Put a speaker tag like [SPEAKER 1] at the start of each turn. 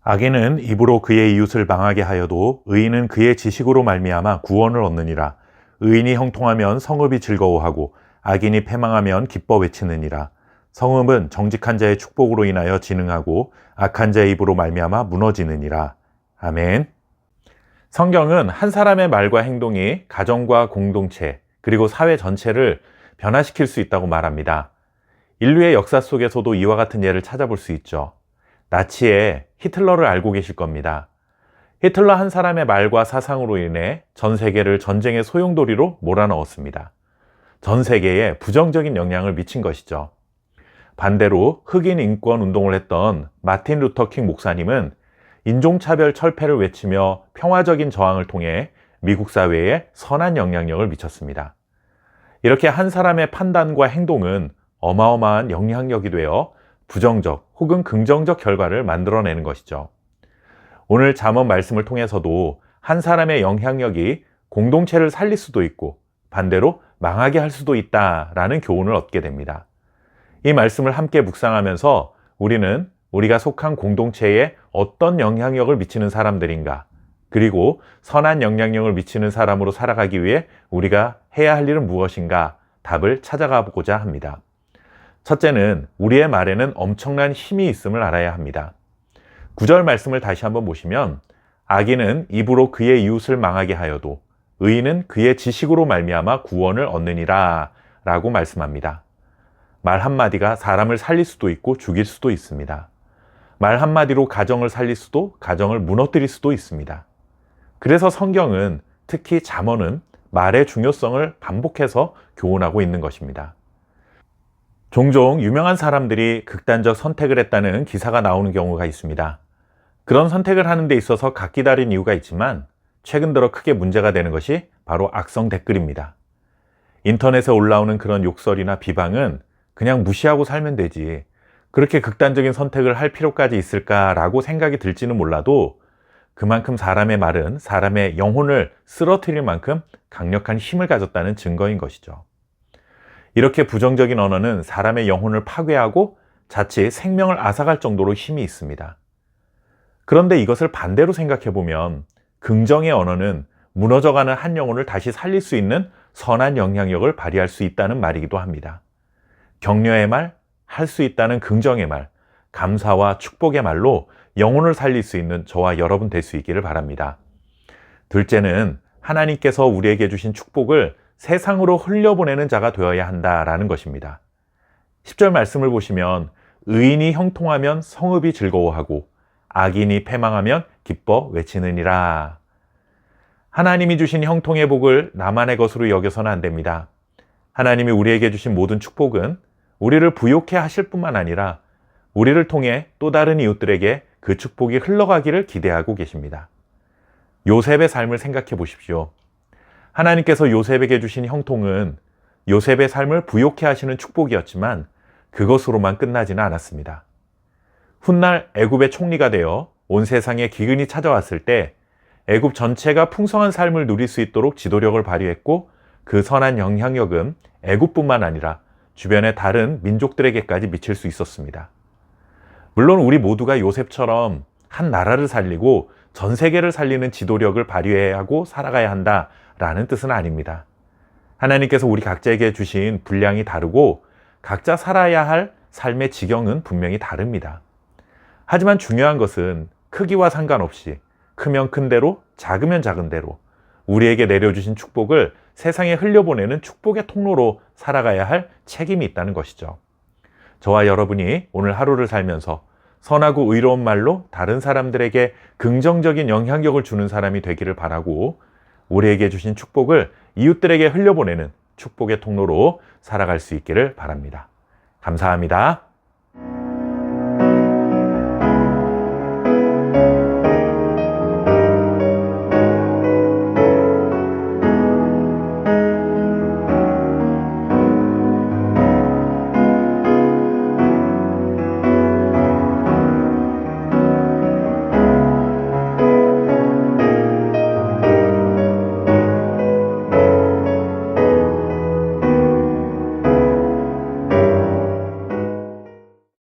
[SPEAKER 1] 악인은 입으로 그의 이웃을 망하게 하여도 의인은 그의 지식으로 말미암아 구원을 얻느니라. 의인이 형통하면 성읍이 즐거워하고 악인이 패망하면 기뻐 외치느니라. 성읍은 정직한 자의 축복으로 인하여 진흥하고 악한 자의 입으로 말미암아 무너지느니라. 아멘. 성경은 한 사람의 말과 행동이 가정과 공동체 그리고 사회 전체를 변화시킬 수 있다고 말합니다. 인류의 역사 속에서도 이와 같은 예를 찾아볼 수 있죠. 나치의 히틀러를 알고 계실 겁니다. 히틀러 한 사람의 말과 사상으로 인해 전 세계를 전쟁의 소용돌이로 몰아넣었습니다. 전 세계에 부정적인 영향을 미친 것이죠. 반대로 흑인 인권 운동을 했던 마틴 루터 킹 목사님은 인종차별 철폐를 외치며 평화적인 저항을 통해 미국 사회에 선한 영향력을 미쳤습니다. 이렇게 한 사람의 판단과 행동은 어마어마한 영향력이 되어 부정적 혹은 긍정적 결과를 만들어내는 것이죠. 오늘 잠언 말씀을 통해서도 한 사람의 영향력이 공동체를 살릴 수도 있고 반대로 망하게 할 수도 있다라는 교훈을 얻게 됩니다. 이 말씀을 함께 묵상하면서 우리는 우리가 속한 공동체에 어떤 영향력을 미치는 사람들인가, 그리고 선한 영향력을 미치는 사람으로 살아가기 위해 우리가 해야 할 일은 무엇인가 답을 찾아가 보고자 합니다. 첫째는 우리의 말에는 엄청난 힘이 있음을 알아야 합니다. 9절 말씀을 다시 한번 보시면 악인은 입으로 그의 이웃을 망하게 하여도 의인은 그의 지식으로 말미암아 구원을 얻느니라 라고 말씀합니다. 말 한마디가 사람을 살릴 수도 있고 죽일 수도 있습니다. 말 한마디로 가정을 살릴 수도 가정을 무너뜨릴 수도 있습니다. 그래서 성경은 특히 잠언은 말의 중요성을 반복해서 교훈하고 있는 것입니다. 종종 유명한 사람들이 극단적 선택을 했다는 기사가 나오는 경우가 있습니다. 그런 선택을 하는 데 있어서 각기 다른 이유가 있지만 최근 들어 크게 문제가 되는 것이 바로 악성 댓글입니다. 인터넷에 올라오는 그런 욕설이나 비방은 그냥 무시하고 살면 되지, 그렇게 극단적인 선택을 할 필요까지 있을까라고 생각이 들지는 몰라도 그만큼 사람의 말은 사람의 영혼을 쓰러뜨릴 만큼 강력한 힘을 가졌다는 증거인 것이죠. 이렇게 부정적인 언어는 사람의 영혼을 파괴하고 자칫 생명을 앗아갈 정도로 힘이 있습니다. 그런데 이것을 반대로 생각해 보면 긍정의 언어는 무너져가는 한 영혼을 다시 살릴 수 있는 선한 영향력을 발휘할 수 있다는 말이기도 합니다. 격려의 말, 할 수 있다는 긍정의 말, 감사와 축복의 말로 영혼을 살릴 수 있는 저와 여러분 될 수 있기를 바랍니다. 둘째는 하나님께서 우리에게 주신 축복을 세상으로 흘려보내는 자가 되어야 한다라는 것입니다. 10절 말씀을 보시면 의인이 형통하면 성읍이 즐거워하고 악인이 패망하면 기뻐 외치느니라. 하나님이 주신 형통의 복을 나만의 것으로 여겨서는 안 됩니다. 하나님이 우리에게 주신 모든 축복은 우리를 부욕해 하실 뿐만 아니라 우리를 통해 또 다른 이웃들에게 그 축복이 흘러가기를 기대하고 계십니다. 요셉의 삶을 생각해 보십시오. 하나님께서 요셉에게 주신 형통은 요셉의 삶을 부욕해 하시는 축복이었지만 그것으로만 끝나지는 않았습니다. 훗날 애굽의 총리가 되어 온 세상에 기근이 찾아왔을 때 애굽 전체가 풍성한 삶을 누릴 수 있도록 지도력을 발휘했고 그 선한 영향력은 애굽뿐만 아니라 주변의 다른 민족들에게까지 미칠 수 있었습니다. 물론 우리 모두가 요셉처럼 한 나라를 살리고 전 세계를 살리는 지도력을 발휘해야 하고 살아가야 한다라는 뜻은 아닙니다. 하나님께서 우리 각자에게 주신 분량이 다르고 각자 살아야 할 삶의 지경은 분명히 다릅니다. 하지만 중요한 것은 크기와 상관없이 크면 큰 대로 작으면 작은 대로 우리에게 내려주신 축복을 세상에 흘려보내는 축복의 통로로 살아가야 할 책임이 있다는 것이죠. 저와 여러분이 오늘 하루를 살면서 선하고 의로운 말로 다른 사람들에게 긍정적인 영향력을 주는 사람이 되기를 바라고 우리에게 주신 축복을 이웃들에게 흘려보내는 축복의 통로로 살아갈 수 있기를 바랍니다. 감사합니다.